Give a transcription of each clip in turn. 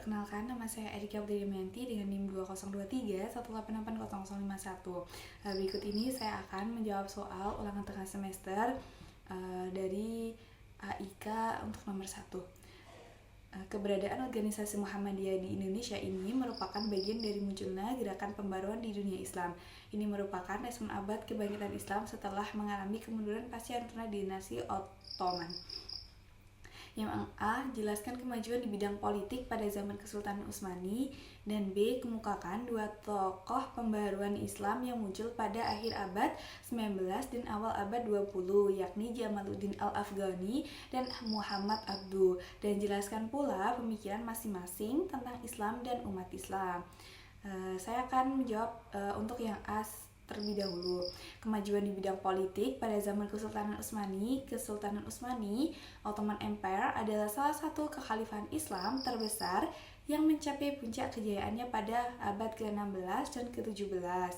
Perkenalkan, nama saya Erika Budayamyanti dengan NIM 2023 1888051. Berikut ini saya akan menjawab soal ulangan tengah semester dari AIK untuk nomor 1. Keberadaan organisasi Muhammadiyah di Indonesia ini merupakan bagian dari munculnya gerakan pembaruan di dunia Islam. Ini merupakan respon abad kebangkitan Islam setelah mengalami kemunduran pasca runtuhnya dinasti Ottoman. Yang A. Jelaskan kemajuan di bidang politik pada zaman Kesultanan Utsmani. Dan B. Kemukakan dua tokoh pembaruan Islam yang muncul pada akhir abad 19 dan awal abad 20, yakni Jamaluddin Al-Afghani dan Muhammad Abduh. Dan jelaskan pula pemikiran masing-masing tentang Islam dan umat Islam. Saya akan menjawab untuk yang A terlebih dahulu. Kemajuan di bidang politik pada zaman Kesultanan Utsmani, Ottoman Empire adalah salah satu kekhalifahan Islam terbesar yang mencapai puncak kejayaannya pada abad ke-16 dan ke-17.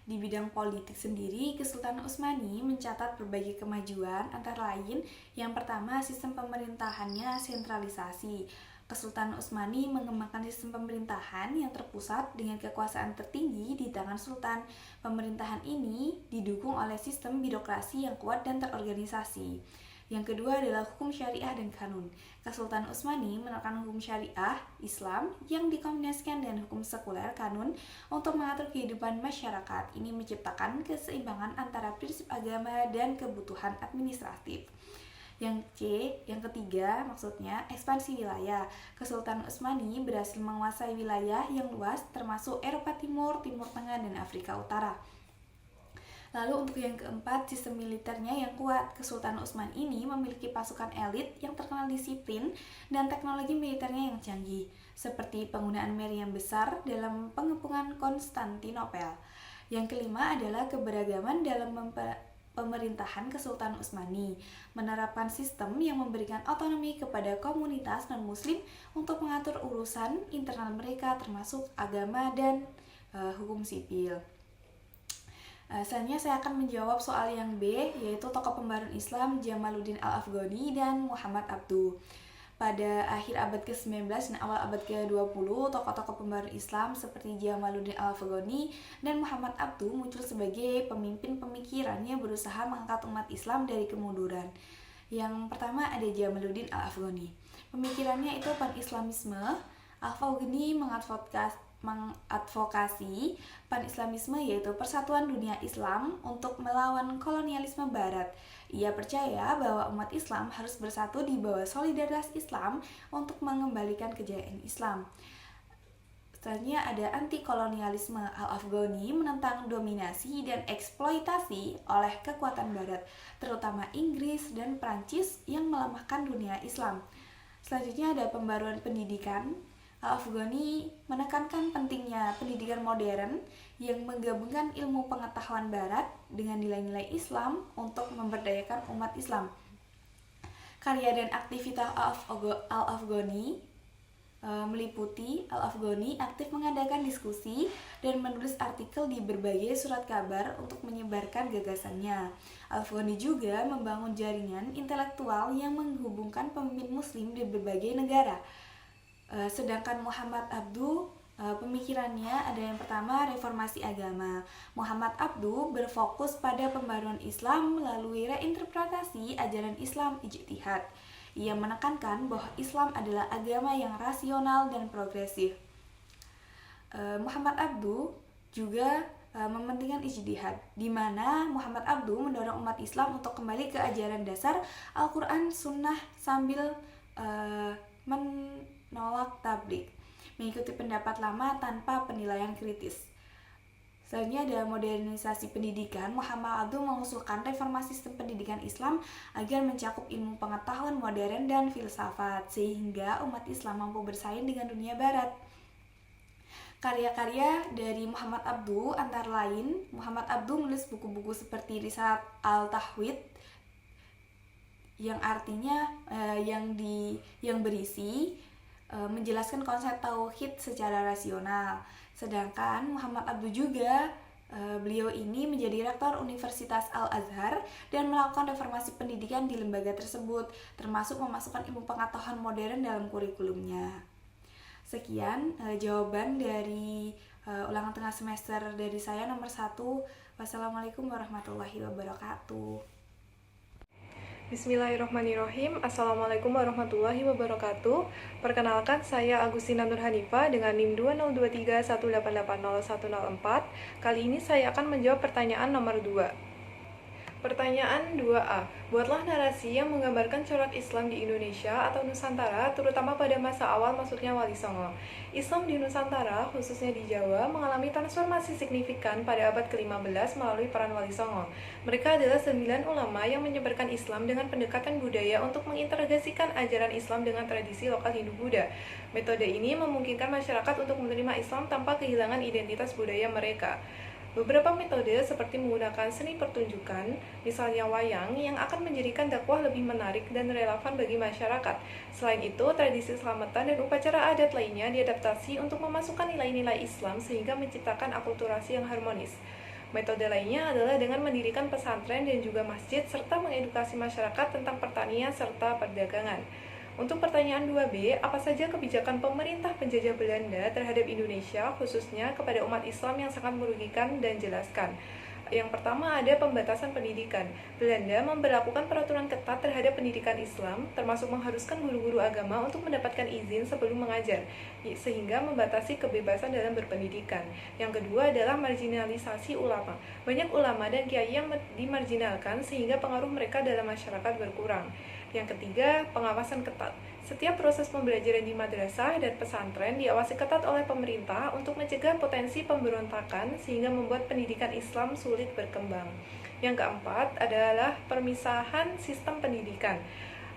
Di bidang politik sendiri, Kesultanan Utsmani mencatat berbagai kemajuan, antara lain yang pertama sistem pemerintahannya sentralisasi. Kesultanan Utsmani mengembangkan sistem pemerintahan yang terpusat dengan kekuasaan tertinggi di tangan sultan. Pemerintahan ini didukung oleh sistem birokrasi yang kuat dan terorganisasi. Yang kedua adalah hukum syariah dan kanun. Kesultanan Utsmani menerapkan hukum syariah Islam yang dikombinasikan dengan hukum sekuler kanun untuk mengatur kehidupan masyarakat. Ini menciptakan keseimbangan antara prinsip agama dan kebutuhan administratif. Yang ketiga maksudnya ekspansi wilayah. Kesultanan Utsmani berhasil menguasai wilayah yang luas termasuk Eropa Timur, Timur Tengah, dan Afrika Utara. Lalu untuk yang keempat, sistem militernya yang kuat. Kesultanan Utsmani ini memiliki pasukan elit yang terkenal disiplin dan teknologi militernya yang canggih, seperti penggunaan meriam besar dalam pengepungan Konstantinopel. Yang kelima adalah keberagaman dalam pemerintahan Kesultanan Utsmani, menerapkan sistem yang memberikan otonomi kepada komunitas non-muslim untuk mengatur urusan internal mereka termasuk agama dan hukum sipil. Selanjutnya saya akan menjawab soal yang B, yaitu tokoh pembaruan Islam Jamaluddin Al-Afghani dan Muhammad Abduh. Pada akhir abad ke-19 dan awal abad ke-20, tokoh-tokoh pembaru Islam seperti Jamaluddin Al-Afghani dan Muhammad Abduh muncul sebagai pemimpin pemikiran yang berusaha mengangkat umat Islam dari kemunduran. Yang pertama ada Jamaluddin Al-Afghani. Pemikirannya itu pan-Islamisme. Al-Afghani mengadvokasi pan-Islamisme, yaitu persatuan dunia Islam untuk melawan kolonialisme Barat. Ia percaya bahwa umat Islam harus bersatu di bawah solidaritas Islam untuk mengembalikan kejayaan Islam. Selanjutnya ada anti-kolonialisme. Al-Afghani menentang dominasi dan eksploitasi oleh kekuatan Barat, terutama Inggris dan Prancis yang melemahkan dunia Islam. Selanjutnya ada pembaruan pendidikan. Al-Afghani menekankan pentingnya pendidikan modern yang menggabungkan ilmu pengetahuan Barat dengan nilai-nilai Islam untuk memberdayakan umat Islam. Karya dan aktivitas Al-Afghani meliputi Al-Afghani aktif mengadakan diskusi dan menulis artikel di berbagai surat kabar untuk menyebarkan gagasannya. Al-Afghani juga membangun jaringan intelektual yang menghubungkan pemimpin muslim di berbagai negara. Sedangkan Muhammad Abduh, pemikirannya ada yang pertama reformasi agama. Muhammad Abduh berfokus pada pembaruan Islam melalui reinterpretasi ajaran Islam ijtihad. Ia menekankan bahwa Islam adalah agama yang rasional dan progresif. Muhammad Abduh juga mementingkan ijtihad, di mana Muhammad Abduh mendorong umat Islam untuk kembali ke ajaran dasar Al-Quran Sunnah sambil menolak tabligh, mengikuti pendapat lama tanpa penilaian kritis. Selanjutnya ada modernisasi pendidikan. Muhammad Abduh mengusulkan reformasi sistem pendidikan Islam agar mencakup ilmu pengetahuan modern dan filsafat, sehingga umat Islam mampu bersaing dengan dunia Barat. Karya-karya dari Muhammad Abduh antara lain, Muhammad Abduh menulis buku-buku seperti Risalah Al-Tauhid, yang artinya yang berisi menjelaskan konsep tauhid secara rasional. Sedangkan Muhammad Abduh juga beliau ini menjadi rektor Universitas Al-Azhar dan melakukan reformasi pendidikan di lembaga tersebut, termasuk memasukkan ilmu pengetahuan modern dalam kurikulumnya. Sekian jawaban dari ulangan tengah semester dari saya nomor 1. Wassalamualaikum warahmatullahi wabarakatuh. Bismillahirrahmanirrahim. Assalamualaikum warahmatullahi wabarakatuh. Perkenalkan, saya Agustina Nur Hanifah dengan NIM 202318801004. Kali ini saya akan menjawab pertanyaan nomor 2. Pertanyaan 2A. Buatlah narasi yang menggambarkan corak Islam di Indonesia atau Nusantara, terutama pada masa awal masuknya Wali Songo. Islam di Nusantara, khususnya di Jawa, mengalami transformasi signifikan pada abad ke-15 melalui peran Wali Songo. Mereka adalah 9 ulama yang menyebarkan Islam dengan pendekatan budaya untuk mengintegrasikan ajaran Islam dengan tradisi lokal Hindu-Buddha. Metode ini memungkinkan masyarakat untuk menerima Islam tanpa kehilangan identitas budaya mereka. Beberapa metode seperti menggunakan seni pertunjukan, misalnya wayang, yang akan menjadikan dakwah lebih menarik dan relevan bagi masyarakat. Selain itu, tradisi selamatan dan upacara adat lainnya diadaptasi untuk memasukkan nilai-nilai Islam sehingga menciptakan akulturasi yang harmonis. Metode lainnya adalah dengan mendirikan pesantren dan juga masjid serta mengedukasi masyarakat tentang pertanian serta perdagangan. Untuk pertanyaan 2B, apa saja kebijakan pemerintah penjajah Belanda terhadap Indonesia, khususnya kepada umat Islam yang sangat merugikan dan jelaskan? Yang pertama ada pembatasan pendidikan. Belanda memberlakukan peraturan ketat terhadap pendidikan Islam, termasuk mengharuskan guru-guru agama untuk mendapatkan izin sebelum mengajar, sehingga membatasi kebebasan dalam berpendidikan. Yang kedua adalah marginalisasi ulama. Banyak ulama dan kiai yang dimarginalkan sehingga pengaruh mereka dalam masyarakat berkurang. Yang ketiga, pengawasan ketat. Setiap proses pembelajaran di madrasah dan pesantren diawasi ketat oleh pemerintah untuk mencegah potensi pemberontakan sehingga membuat pendidikan Islam sulit berkembang. Yang keempat adalah permisahan sistem pendidikan.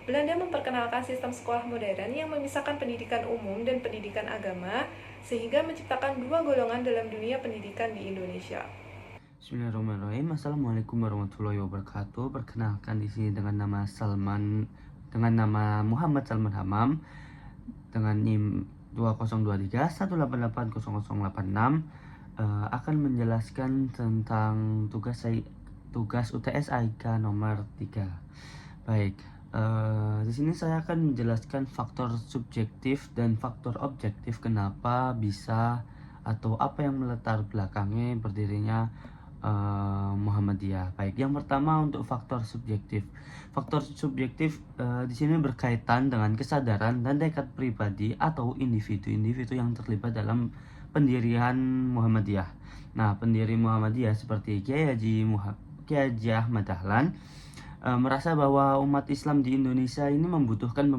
Belanda memperkenalkan sistem sekolah modern yang memisahkan pendidikan umum dan pendidikan agama sehingga menciptakan dua golongan dalam dunia pendidikan di Indonesia. Bismillahirrahmanirrahim. Assalamualaikum warahmatullahi wabarakatuh. Perkenalkan di sini dengan nama Muhammad Salman Hamam dengan NIM 202318800086 akan menjelaskan tentang tugas UTS AIK nomor 3. Baik, di sini saya akan menjelaskan faktor subjektif dan faktor objektif kenapa bisa atau apa yang melatar belakangnya berdirinya Muhammadiyah. Baik, yang pertama untuk faktor subjektif. Faktor subjektif di sini berkaitan dengan kesadaran dan tekad pribadi atau individu-individu yang terlibat dalam pendirian Muhammadiyah. Nah, pendiri Muhammadiyah seperti Kiai Haji Ahmad Dahlan merasa bahwa umat Islam di Indonesia ini membutuhkan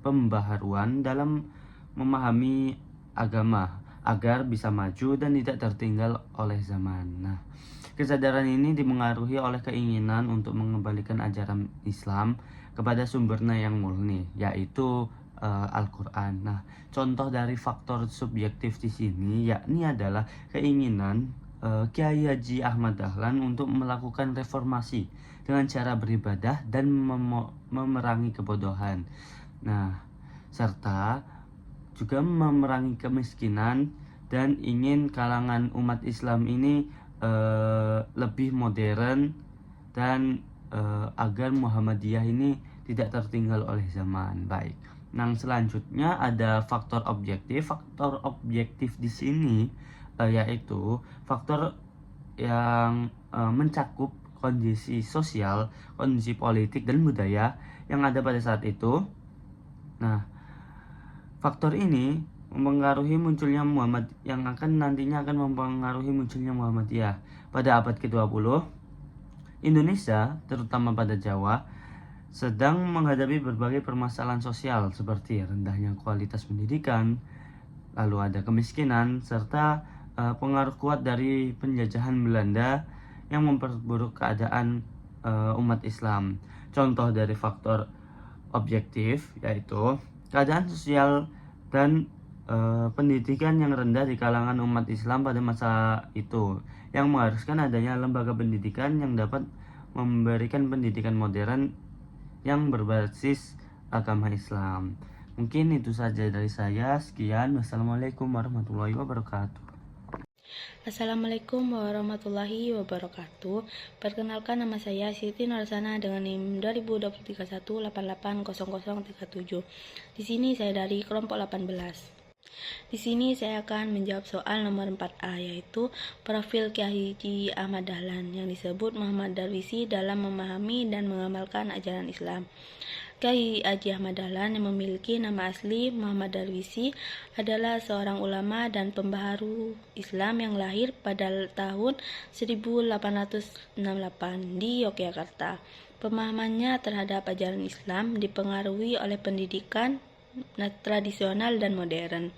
pembaharuan dalam memahami agama agar bisa maju dan tidak tertinggal oleh zaman. Nah, kesadaran ini dipengaruhi oleh keinginan untuk mengembalikan ajaran Islam kepada sumbernya yang murni, yaitu Al-Quran. Nah, contoh dari faktor subjektif di sini yakni adalah keinginan Kiai Haji Ahmad Dahlan untuk melakukan reformasi dengan cara beribadah dan memerangi kebodohan. Nah, serta juga memerangi kemiskinan dan ingin kalangan umat Islam ini lebih modern dan agar Muhammadiyah ini tidak tertinggal oleh zaman. Baik. Nah, selanjutnya ada faktor objektif. Faktor objektif di sini yaitu faktor yang mencakup kondisi sosial, kondisi politik dan budaya yang ada pada saat itu. Nah, faktor ini mempengaruhi munculnya nantinya akan mempengaruhi munculnya Muhammadiyah. Pada abad ke-20, Indonesia, terutama pada Jawa, sedang menghadapi berbagai permasalahan sosial seperti rendahnya kualitas pendidikan, lalu ada kemiskinan, serta pengaruh kuat dari penjajahan Belanda yang memperburuk keadaan umat Islam. Contoh dari faktor objektif yaitu keadaan sosial dan pendidikan yang rendah di kalangan umat Islam pada masa itu, yang mengharuskan adanya lembaga pendidikan yang dapat memberikan pendidikan modern yang berbasis agama Islam. Mungkin itu saja dari saya. Sekian. Wassalamualaikum warahmatullahi wabarakatuh. Assalamualaikum warahmatullahi wabarakatuh. Perkenalkan, nama saya Siti Narsana dengan NIM 202318800037. Di sini saya dari kelompok 18. Di sini saya akan menjawab soal nomor 4A, yaitu profil Kiai Haji Ahmad Dahlan yang disebut Muhammad Darwisi dalam memahami dan mengamalkan ajaran Islam. Kiai Haji Ahmad Dahlan yang memiliki nama asli Muhammad Darwisi adalah seorang ulama dan pembaharu Islam yang lahir pada tahun 1868 di Yogyakarta. Pemahamannya terhadap ajaran Islam dipengaruhi oleh pendidikan tradisional dan modern.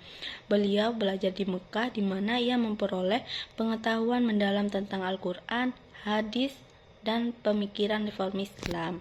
Beliau belajar di Mekah, di mana ia memperoleh pengetahuan mendalam tentang Al-Quran, hadis, dan pemikiran reformis Islam.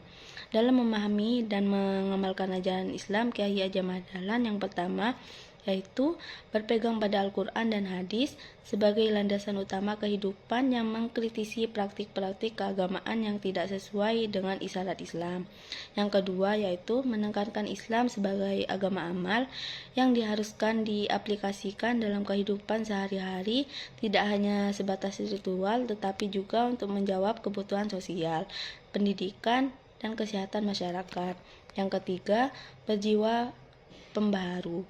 Dalam memahami dan mengamalkan ajaran Islam, Kiai Haji Ahmad Dahlan yang pertama yaitu berpegang pada Al-Quran dan hadis sebagai landasan utama kehidupan yang mengkritisi praktik-praktik keagamaan yang tidak sesuai dengan isyarat Islam. Yang kedua yaitu menekankan Islam sebagai agama amal yang diharuskan diaplikasikan dalam kehidupan sehari-hari, tidak hanya sebatas ritual tetapi juga untuk menjawab kebutuhan sosial, pendidikan, dan kesehatan masyarakat. Yang ketiga, berjiwa pembaharu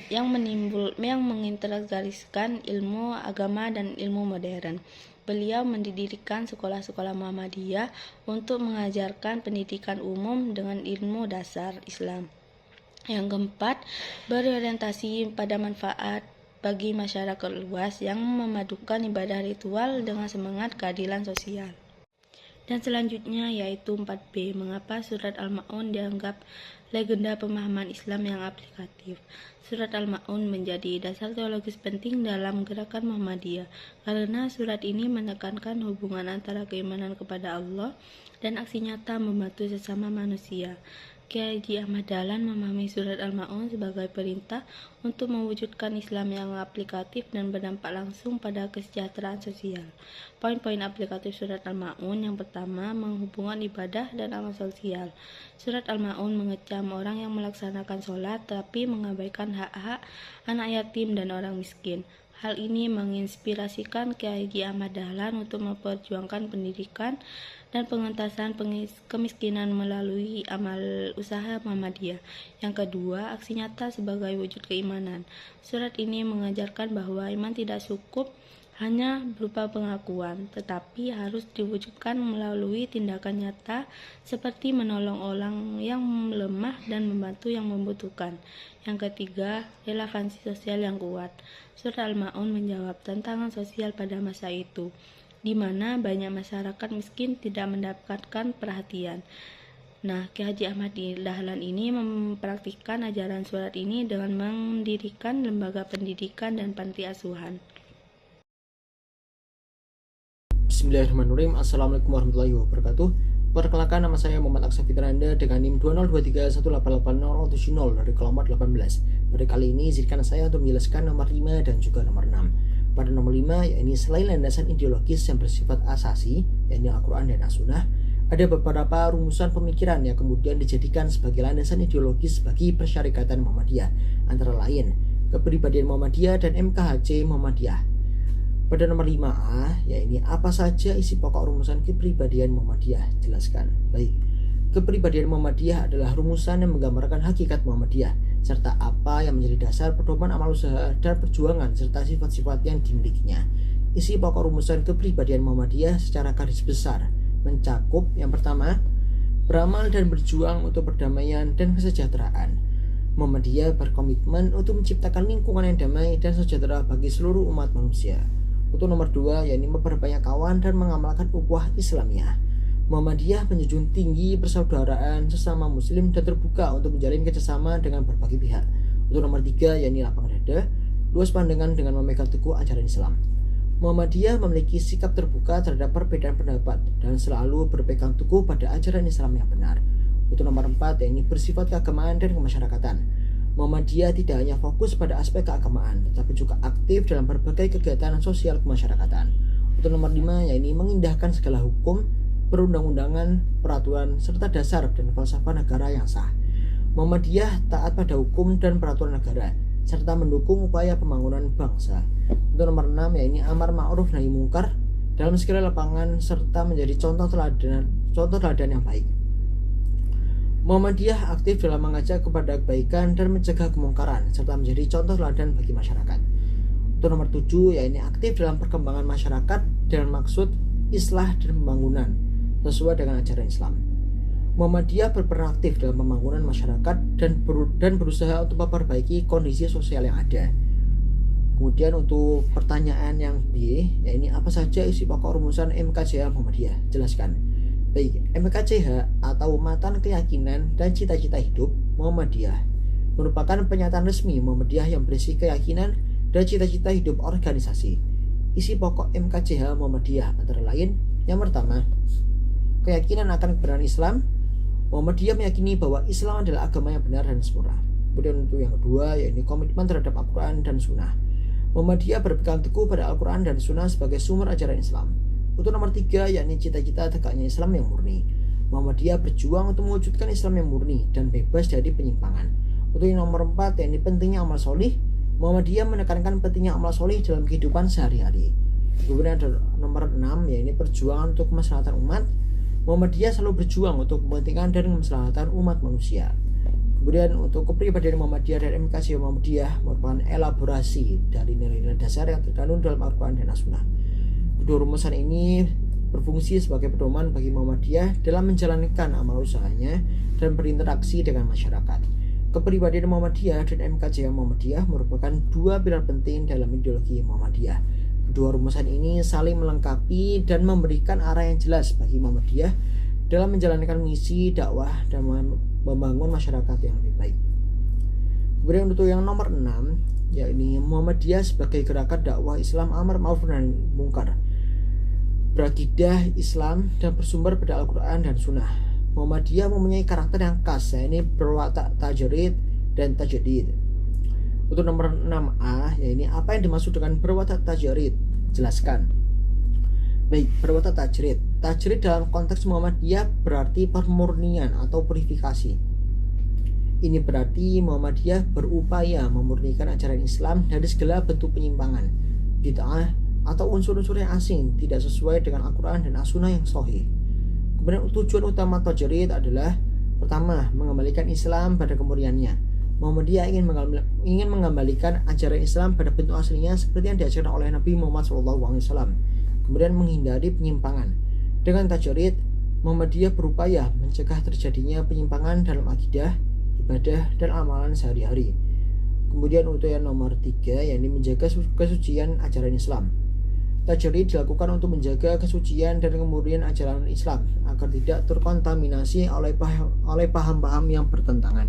yang mengintegrasikan ilmu agama dan ilmu modern. Beliau mendirikan sekolah-sekolah Muhammadiyah untuk mengajarkan pendidikan umum dengan ilmu dasar Islam. Yang keempat, berorientasi pada manfaat bagi masyarakat luas yang memadukan ibadah ritual dengan semangat keadilan sosial. Dan selanjutnya yaitu 4B, mengapa surat Al-Ma'un dianggap legenda pemahaman Islam yang aplikatif. Surat Al-Ma'un menjadi dasar teologis penting dalam gerakan Muhammadiyah karena surat ini menekankan hubungan antara keimanan kepada Allah dan aksi nyata membantu sesama manusia. Kiai Haji Ahmad Dahlan memahami surat Al-Ma'un sebagai perintah untuk mewujudkan Islam yang aplikatif dan berdampak langsung pada kesejahteraan sosial. Poin-poin aplikatif surat Al-Ma'un yang pertama, menghubungkan ibadah dan amal sosial. Surat Al-Ma'un mengecam orang yang melaksanakan sholat tapi mengabaikan hak-hak anak yatim dan orang miskin. Hal ini menginspirasikan Kiai Haji Ahmad Dahlan untuk memperjuangkan pendidikan dan pengentasan kemiskinan melalui amal usaha Muhammadiyah. Yang kedua, aksi nyata sebagai wujud keimanan. Surat ini mengajarkan bahwa iman tidak cukup hanya berupa pengakuan, tetapi harus diwujudkan melalui tindakan nyata seperti menolong orang yang lemah dan membantu yang membutuhkan. Yang ketiga, relevansi sosial yang kuat. Surat Al-Ma'un menjawab tantangan sosial pada masa itu, di mana banyak masyarakat miskin tidak mendapatkan perhatian. Nah, Kiai Haji Ahmad Dahlan ini mempraktikkan ajaran surat ini dengan mendirikan lembaga pendidikan dan panti asuhan. Bismillahirrahmanirrahim. Assalamualaikum warahmatullahi wabarakatuh. Perkenalkan, nama saya Muhammad Aksa Fitranda dengan NIM 202318880 dari kelompok 18. Pada kali ini izinkan saya untuk menjelaskan nomor 5 dan juga nomor 6. Pada nomor 5, yakni selain landasan ideologis yang bersifat asasi, yakni Al-Quran dan As-Sunnah, ada beberapa rumusan pemikiran yang kemudian dijadikan sebagai landasan ideologis bagi persyarikatan Muhammadiyah, antara lain Kepribadian Muhammadiyah dan MKHC Muhammadiyah. Pada nomor 5A, yakni apa saja isi pokok rumusan kepribadian Muhammadiyah? Jelaskan. Baik. Kepribadian Muhammadiyah adalah rumusan yang menggambarkan hakikat Muhammadiyah, serta apa yang menjadi dasar pedoman amal usaha dan perjuangan serta sifat-sifat yang dimilikinya. Isi pokok rumusan kepribadian Muhammadiyah secara garis besar mencakup yang pertama, beramal dan berjuang untuk perdamaian dan kesejahteraan. Muhammadiyah berkomitmen untuk menciptakan lingkungan yang damai dan sejahtera bagi seluruh umat manusia. Untuk nomor 2, yakni memperbanyak kawan dan mengamalkan ukhuwah Islamiyah. Muhammadiyah menjunjung tinggi persaudaraan sesama muslim dan terbuka untuk menjalin kerjasama dengan berbagai pihak. Untuk nomor 3, yakni lapang dada, luas pandangan dengan memegang teguh ajaran Islam. Muhammadiyah memiliki sikap terbuka terhadap perbedaan pendapat dan selalu berpegang teguh pada ajaran Islam yang benar. Untuk nomor 4, yakni bersifat keagamaan dan kemasyarakatan. Muhammadiyah tidak hanya fokus pada aspek keagamaan, tetapi juga aktif dalam berbagai kegiatan sosial kemasyarakatan. Untuk nomor 5, yakni mengindahkan segala hukum, perundang-undangan, peraturan, serta dasar dan falsafah negara yang sah. Muhammadiyah taat pada hukum dan peraturan negara, serta mendukung upaya pembangunan bangsa. Untuk nomor 6, yakni amar ma'ruf nahi mungkar dalam segala lapangan, serta menjadi contoh teladan yang baik. Muhammadiyah aktif dalam mengajak kepada kebaikan dan mencegah kemungkaran serta menjadi contoh teladan bagi masyarakat. Untuk nomor 7, yaitu aktif dalam perkembangan masyarakat dengan maksud islah dan pembangunan sesuai dengan ajaran Islam. Muhammadiyah berperan aktif dalam pembangunan masyarakat dan berusaha untuk memperbaiki kondisi sosial yang ada. Kemudian untuk pertanyaan yang B, yaitu apa saja isi pokok rumusan MKCH Muhammadiyah? Jelaskan. Baik, MKCH atau Matan Keyakinan dan Cita-Cita Hidup Muhammadiyah merupakan pernyataan resmi Muhammadiyah yang berisi keyakinan dan cita-cita hidup organisasi. Isi pokok MKCH Muhammadiyah antara lain, yang pertama, keyakinan akan kebenaran Islam. Muhammadiyah meyakini bahwa Islam adalah agama yang benar dan sempurna. Kemudian untuk yang kedua, yaitu komitmen terhadap Al-Quran dan Sunnah. Muhammadiyah berpegang teguh pada Al-Quran dan Sunnah sebagai sumber ajaran Islam. Untuk nomor 3, yakni cita-cita tegaknya Islam yang murni. Muhammadiyah berjuang untuk mewujudkan Islam yang murni dan bebas dari penyimpangan. Untuk yang nomor 4, yakni pentingnya amal solih. Muhammadiyah menekankan pentingnya amal solih dalam kehidupan sehari-hari. Kemudian ada nomor 6, yakni perjuangan untuk kemaslahatan umat. Muhammadiyah selalu berjuang untuk kepentingan dan kemaslahatan umat manusia. Kemudian untuk kepribadian Muhammadiyah dan MKCH Muhammadiyah merupakan elaborasi dari nilai-nilai dasar yang terkandung dalam Al-Quran dan As-Sunnah. Kedua rumusan ini berfungsi sebagai pedoman bagi Muhammadiyah dalam menjalankan amal usahanya dan berinteraksi dengan masyarakat. Kepribadian Muhammadiyah dan MKCH Muhammadiyah merupakan dua pilar penting dalam ideologi Muhammadiyah. Kedua rumusan ini saling melengkapi dan memberikan arah yang jelas bagi Muhammadiyah dalam menjalankan misi dakwah dan membangun masyarakat yang lebih baik. Kemudian untuk yang nomor 6, yakni Muhammadiyah sebagai gerakan dakwah Islam amar ma'ruf nahi mungkar, berakidah Islam dan bersumber pada Al-Quran dan Sunnah. Muhammadiyah mempunyai karakter yang khas, yakni berwatak tajrid dan tajdid. Untuk nomor 6A, yaitu apa yang dimaksud dengan berwatak tajrid? Jelaskan. Baik, berwatak tajrid. Tajrid dalam konteks Muhammadiyah berarti permurnian atau purifikasi. Ini berarti Muhammadiyah berupaya memurnikan ajaran Islam dari segala bentuk penyimpangan, bid'ah, atau unsur-unsur yang asing tidak sesuai dengan Al-Quran dan As-Sunnah yang sahih. Kemudian tujuan utama tajrid adalah pertama, mengembalikan Islam pada kemurniannya. Muhammadiyah ingin mengembalikan ajaran Islam pada bentuk aslinya seperti yang diajarkan oleh Nabi Muhammad SAW. Kemudian menghindari penyimpangan. Dengan tajrid, Muhammadiyah berupaya mencegah terjadinya penyimpangan dalam akidah, ibadah, dan amalan sehari-hari. Kemudian untuk yang nomor 3, yakni menjaga kesucian ajaran Islam. Tajrid dilakukan untuk menjaga kesucian dan kemurnian ajaran Islam agar tidak terkontaminasi oleh paham-paham yang bertentangan.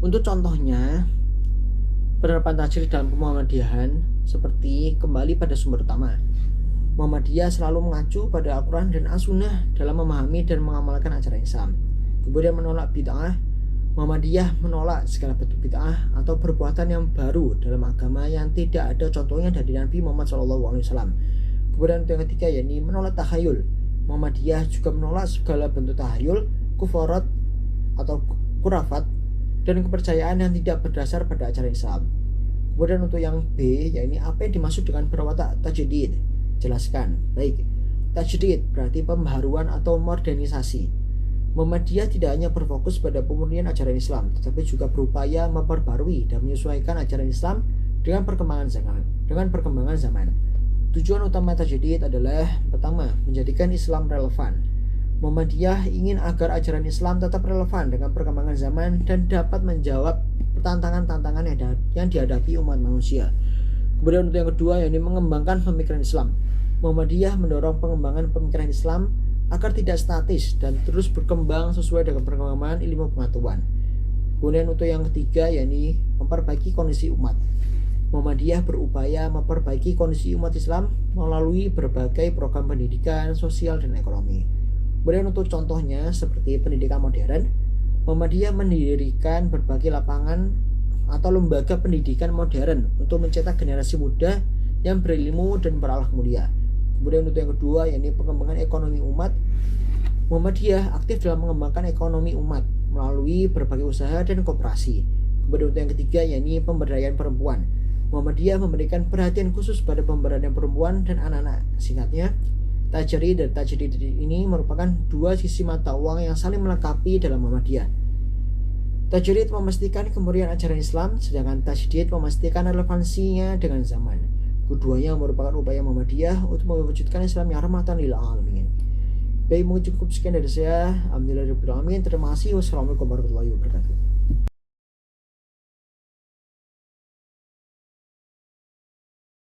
Untuk contohnya, penerapan tajrid dalam Muhammadiyahan seperti kembali pada sumber utama. Muhammadiyah selalu mengacu pada Al-Quran dan As-Sunnah dalam memahami dan mengamalkan ajaran Islam. Kemudian menolak bid'ah. Muhammadiyah menolak segala bentuk bid'ah atau perbuatan yang baru dalam agama yang tidak ada contohnya dari Nabi Muhammad SAW. Kemudian yang ketiga, yakni menolak tahayul. Muhammadiyah juga menolak segala bentuk tahayul, kufarat atau kurafat, dan kepercayaan yang tidak berdasar pada ajaran Islam. Kemudian untuk yang B, yakni apa yang dimaksud dengan berwatak tajdid? Jelaskan. Baik, tajdid berarti pembaharuan atau modernisasi. Muhammadiyah tidak hanya berfokus pada pemurnian ajaran Islam, tetapi juga berupaya memperbarui dan menyesuaikan ajaran Islam dengan perkembangan zaman. Tujuan utama tajdid adalah pertama, menjadikan Islam relevan. Muhammadiyah ingin agar ajaran Islam tetap relevan dengan perkembangan zaman dan dapat menjawab tantangan-tantangan yang dihadapi umat manusia. Kemudian untuk yang kedua, yakni mengembangkan pemikiran Islam. Muhammadiyah mendorong pengembangan pemikiran Islam agar tidak statis dan terus berkembang sesuai dengan perkembangan ilmu pengetahuan. Kemudian untuk yang ketiga, yakni memperbaiki kondisi umat. Muhammadiyah berupaya memperbaiki kondisi umat Islam melalui berbagai program pendidikan, sosial, dan ekonomi. Kemudian untuk contohnya seperti pendidikan modern, Muhammadiyah mendirikan berbagai lapangan atau lembaga pendidikan modern untuk mencetak generasi muda yang berilmu dan berakhlak mulia. Kemudian untuk yang kedua, yakni pengembangan ekonomi umat. Muhammadiyah aktif dalam mengembangkan ekonomi umat melalui berbagai usaha dan koperasi. Kemudian untuk yang ketiga, yakni pemberdayaan perempuan. Muhammadiyah memberikan perhatian khusus pada pemberdayaan perempuan dan anak-anak. Singkatnya, Tajrid dan Tajdid ini merupakan dua sisi mata uang yang saling melengkapi dalam Muhammadiyah. Tajrid memastikan kemurnian ajaran Islam, sedangkan Tajdid memastikan relevansinya dengan zaman. Keduanya merupakan upaya Muhammadiyah untuk mewujudkan Islam yang rahmatan lil alamin. Baik, mungkin cukup sekian dari saya. Alhamdulillahirabbil alamin. Terima kasih. Wassalamualaikum warahmatullahi wabarakatuh.